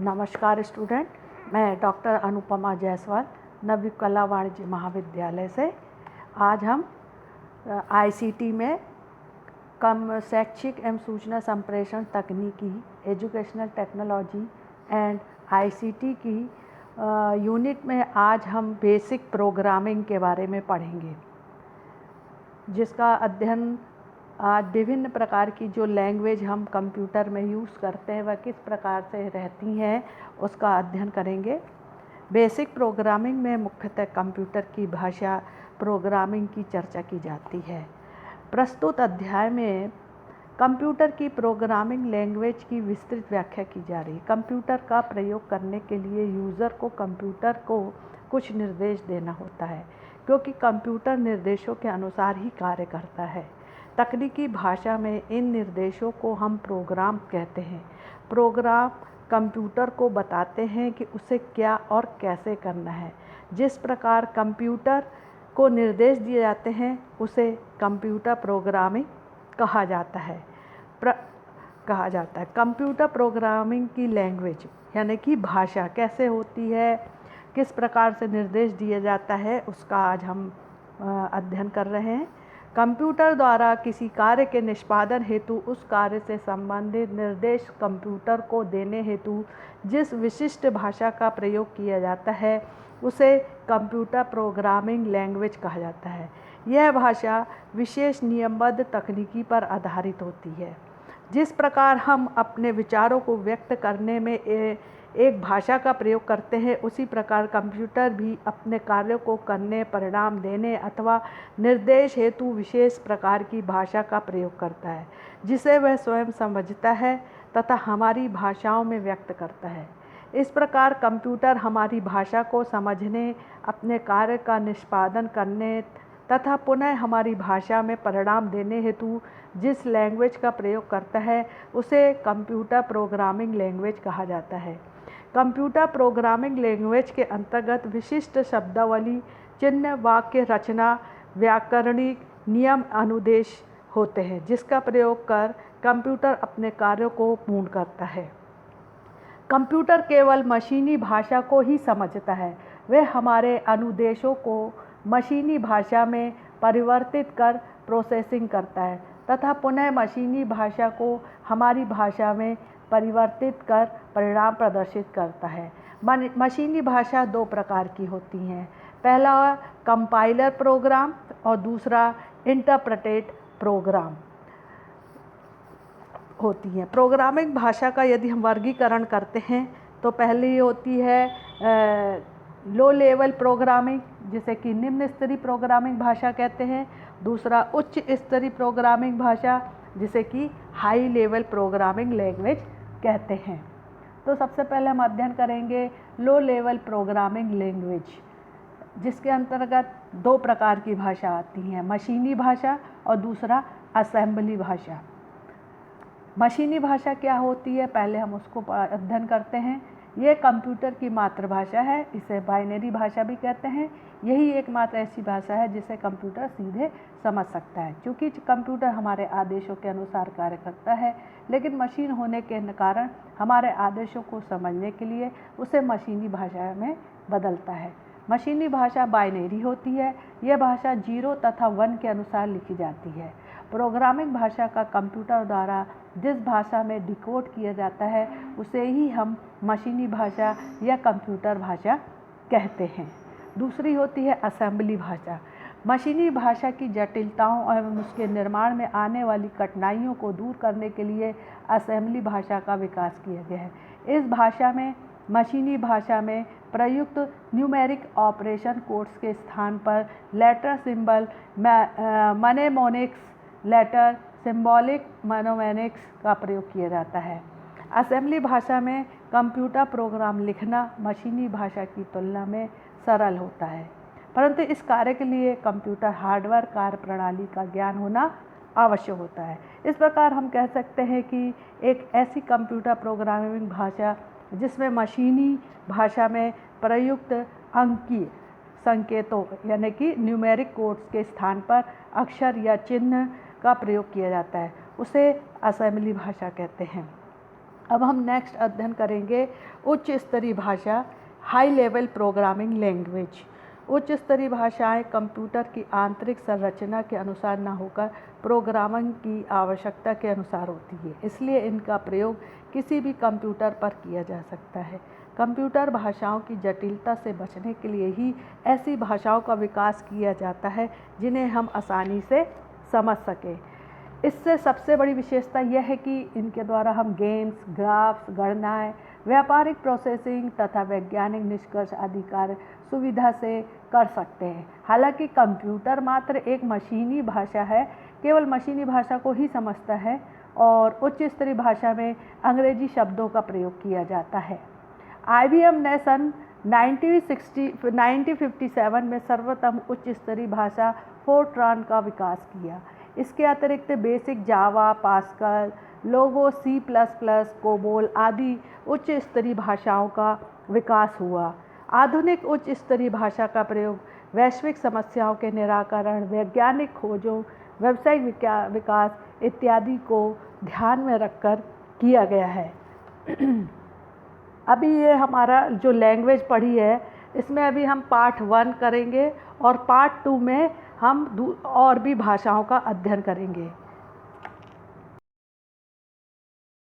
नमस्कार स्टूडेंट, मैं डॉक्टर अनुपमा जायसवाल नवयुग कला वाणिज्य महाविद्यालय से। आज हम आईसीटी में कम शैक्षिक एवं सूचना संप्रेषण तकनीकी एजुकेशनल टेक्नोलॉजी एंड आईसीटी की यूनिट में आज हम बेसिक प्रोग्रामिंग के बारे में पढ़ेंगे, जिसका अध्ययन आज विभिन्न प्रकार की जो लैंग्वेज हम कंप्यूटर में यूज़ करते हैं वह किस प्रकार से रहती हैं उसका अध्ययन करेंगे। बेसिक प्रोग्रामिंग में मुख्यतः कंप्यूटर की भाषा प्रोग्रामिंग की चर्चा की जाती है। प्रस्तुत अध्याय में कंप्यूटर की प्रोग्रामिंग लैंग्वेज की विस्तृत व्याख्या की जा रही है। कंप्यूटर का प्रयोग करने के लिए यूज़र को कंप्यूटर को कुछ निर्देश देना होता है, क्योंकि कंप्यूटर निर्देशों के अनुसार ही कार्य करता है। तकनीकी भाषा में इन निर्देशों को हम प्रोग्राम कहते हैं। प्रोग्राम कंप्यूटर को बताते हैं कि उसे क्या और कैसे करना है। जिस प्रकार कंप्यूटर को निर्देश दिए जाते हैं उसे कंप्यूटर प्रोग्रामिंग कहा जाता है। कंप्यूटर प्रोग्रामिंग की लैंग्वेज यानी कि भाषा कैसे होती है, किस प्रकार से निर्देश दिया जाता है, उसका आज हम अध्ययन कर रहे हैं। कंप्यूटर द्वारा किसी कार्य के निष्पादन हेतु उस कार्य से संबंधित निर्देश कंप्यूटर को देने हेतु जिस विशिष्ट भाषा का प्रयोग किया जाता है उसे कंप्यूटर प्रोग्रामिंग लैंग्वेज कहा जाता है। यह भाषा विशेष नियमबद्ध तकनीकी पर आधारित होती है। जिस प्रकार हम अपने विचारों को व्यक्त करने में एक भाषा का प्रयोग करते हैं, उसी प्रकार कंप्यूटर भी अपने कार्यों को करने, परिणाम देने अथवा निर्देश हेतु विशेष प्रकार की भाषा का प्रयोग करता है, जिसे वह स्वयं समझता है तथा हमारी भाषाओं में व्यक्त करता है। इस प्रकार कंप्यूटर हमारी भाषा को समझने, अपने कार्य का निष्पादन करने तथा पुनः हमारी भाषा में परिणाम देने हेतु जिस लैंग्वेज का प्रयोग करता है उसे कंप्यूटर प्रोग्रामिंग लैंग्वेज कहा जाता है। कंप्यूटर प्रोग्रामिंग लैंग्वेज के अंतर्गत विशिष्ट शब्दावली, चिन्ह, वाक्य रचना, व्याकरणिक नियम, अनुदेश होते हैं, जिसका प्रयोग कर कंप्यूटर अपने कार्यों को पूर्ण करता है। कंप्यूटर केवल मशीनी भाषा को ही समझता है। वह हमारे अनुदेशों को मशीनी भाषा में परिवर्तित कर प्रोसेसिंग करता है तथा पुनः मशीनी भाषा को हमारी भाषा में परिवर्तित कर परिणाम प्रदर्शित करता है। मशीनी भाषा दो प्रकार की होती हैं। पहला कंपाइलर प्रोग्राम और दूसरा इंटरप्रेटेड प्रोग्राम होती हैं। प्रोग्रामिंग भाषा का यदि हम वर्गीकरण करते हैं तो पहली होती है लो लेवल प्रोग्रामिंग, जिसे कि निम्न स्तरीय प्रोग्रामिंग भाषा कहते हैं। दूसरा उच्च स्तरीय प्रोग्रामिंग भाषा, जिसे कि हाई लेवल प्रोग्रामिंग लैंग्वेज कहते हैं। तो सबसे पहले हम अध्ययन करेंगे लो लेवल प्रोग्रामिंग लैंग्वेज, जिसके अंतर्गत दो प्रकार की भाषा आती हैं, मशीनी भाषा और दूसरा असेंबली भाषा। मशीनी भाषा क्या होती है, पहले हम उसको अध्ययन करते हैं। ये कंप्यूटर की मातृभाषा है, इसे बाइनरी भाषा भी कहते हैं। यही एकमात्र ऐसी भाषा है जिसे कंप्यूटर सीधे समझ सकता है, क्योंकि कंप्यूटर हमारे आदेशों के अनुसार कार्य करता है, लेकिन मशीन होने के कारण हमारे आदेशों को समझने के लिए उसे मशीनी भाषा में बदलता है। मशीनी भाषा बाइनरी होती है। यह भाषा 0 तथा 1 के अनुसार लिखी जाती है। प्रोग्रामिंग भाषा का कंप्यूटर द्वारा जिस भाषा में डिकोड किया जाता है उसे ही हम मशीनी भाषा या कंप्यूटर भाषा कहते हैं। दूसरी होती है असेंबली भाषा। मशीनी भाषा की जटिलताओं एवं उसके निर्माण में आने वाली कठिनाइयों को दूर करने के लिए असेंबली भाषा का विकास किया गया है। इस भाषा में मशीनी भाषा में प्रयुक्त न्यूमेरिक ऑपरेशन कोड्स के स्थान पर लेटर सिंबल मनेमोनिक्स लेटर सिंबॉलिक मोनोमोनिक्स का प्रयोग किया जाता है। असेंबली भाषा में कंप्यूटर प्रोग्राम लिखना मशीनी भाषा की तुलना में सरल होता है, परंतु इस कार्य के लिए कंप्यूटर हार्डवेयर कार्यप्रणाली का ज्ञान होना आवश्यक होता है। इस प्रकार हम कह सकते हैं कि एक ऐसी कंप्यूटर प्रोग्रामिंग भाषा जिसमें मशीनी भाषा में प्रयुक्त अंकीय संकेतों यानी कि न्यूमेरिक कोड्स के स्थान पर अक्षर या चिन्ह का प्रयोग किया जाता है, उसे असेंबली भाषा कहते हैं। अब हम नेक्स्ट अध्ययन करेंगे उच्च स्तरीय भाषा, हाई लेवल प्रोग्रामिंग लैंग्वेज। उच्च स्तरीय भाषाएं कंप्यूटर की आंतरिक संरचना के अनुसार न होकर प्रोग्रामिंग की आवश्यकता के अनुसार होती है, इसलिए इनका प्रयोग किसी भी कंप्यूटर पर किया जा सकता है। कंप्यूटर भाषाओं की जटिलता से बचने के लिए ही ऐसी भाषाओं का विकास किया जाता है जिन्हें हम आसानी से समझ सकें। इससे सबसे बड़ी विशेषता यह है कि इनके द्वारा हम गेम्स, ग्राफ्स, गणनाएं, व्यापारिक प्रोसेसिंग तथा वैज्ञानिक निष्कर्ष आदि कार्य सुविधा से कर सकते हैं। हालांकि कंप्यूटर मात्र एक मशीनी भाषा है, केवल मशीनी भाषा को ही समझता है और उच्च स्तरीय भाषा में अंग्रेजी शब्दों का प्रयोग किया जाता है। IBM ने सन 1957 में सर्वप्रथम उच्च स्तरीय भाषा फोर्ट्रान का विकास किया। इसके अतिरिक्त बेसिक जावा, पास्कल, लोगो, C++, कोबोल आदि उच्च स्तरीय भाषाओं का विकास हुआ। आधुनिक उच्च स्तरीय भाषा का प्रयोग वैश्विक समस्याओं के निराकरण, वैज्ञानिक खोजों, व्यावसायिक विकास इत्यादि को ध्यान में रखकर किया गया है। अभी ये हमारा जो लैंग्वेज पढ़ी है, इसमें अभी हम पार्ट 1 करेंगे और पार्ट 2 में हम और भी भाषाओं का अध्ययन करेंगे।